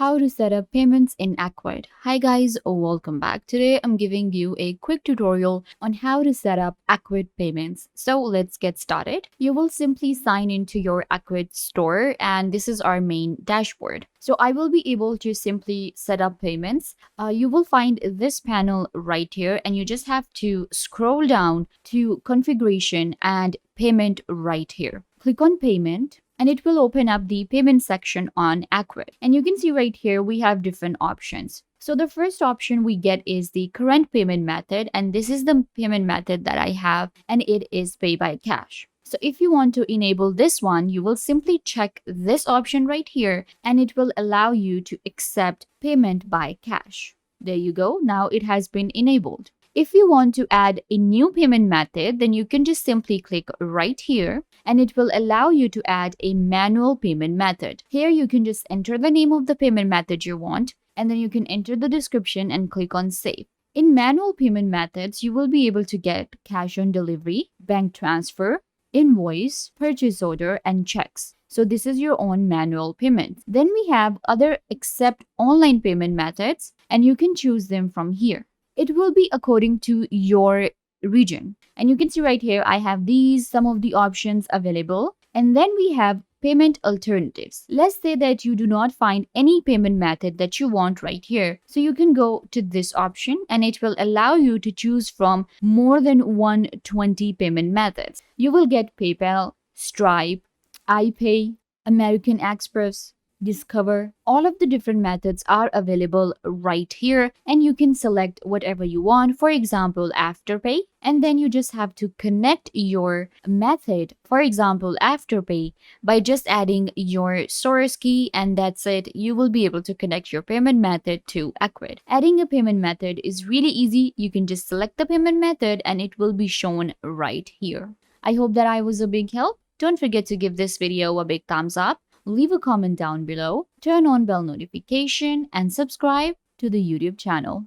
How to set up payments in Ecwid. Hi guys, welcome back. Today I'm giving you a quick tutorial on how to set up Ecwid payments. So let's get started. You will simply sign into your Ecwid store and this is our main dashboard. So I will be able to simply set up payments. You will find this panel right here and you just have to scroll down to configuration and payment right here. Click on payment and it will open up the payment section on Ecwid. And you can see right here, we have different options. So the first option we get is the current payment method. And this is the payment method that I have, and it is pay by cash. So if you want to enable this one, you will simply check this option right here, and it will allow you to accept payment by cash. There you go. Now it has been enabled. If you want to add a new payment method, then you can just simply click right here and it will allow you to add a manual payment method. Here you can just enter the name of the payment method you want and then you can enter the description and click on save. In manual payment methods, you will be able to get cash on delivery, bank transfer, invoice, purchase order, and checks. So this is your own manual payment. Then we have other accept online payment methods and you can choose them from here. It will be according to your region. And you can see right here, I have some of the options available. And then we have payment alternatives. Let's say that you do not find any payment method that you want right here. So you can go to this option and it will allow you to choose from more than 120 payment methods. You will get PayPal, Stripe, iPay, American Express, Discover. All of the different methods are available right here and you can select whatever you want. For example, Afterpay, and then you just have to connect your method, for example, Afterpay, by just adding your source key, and that's it. You will be able to connect your payment method to Ecwid. Adding a payment method is really easy. You can just select the payment method and it will be shown right here. I hope that I was a big help. Don't forget to give this video a big thumbs up. Leave a comment down below, turn on bell notification, and subscribe to the YouTube channel.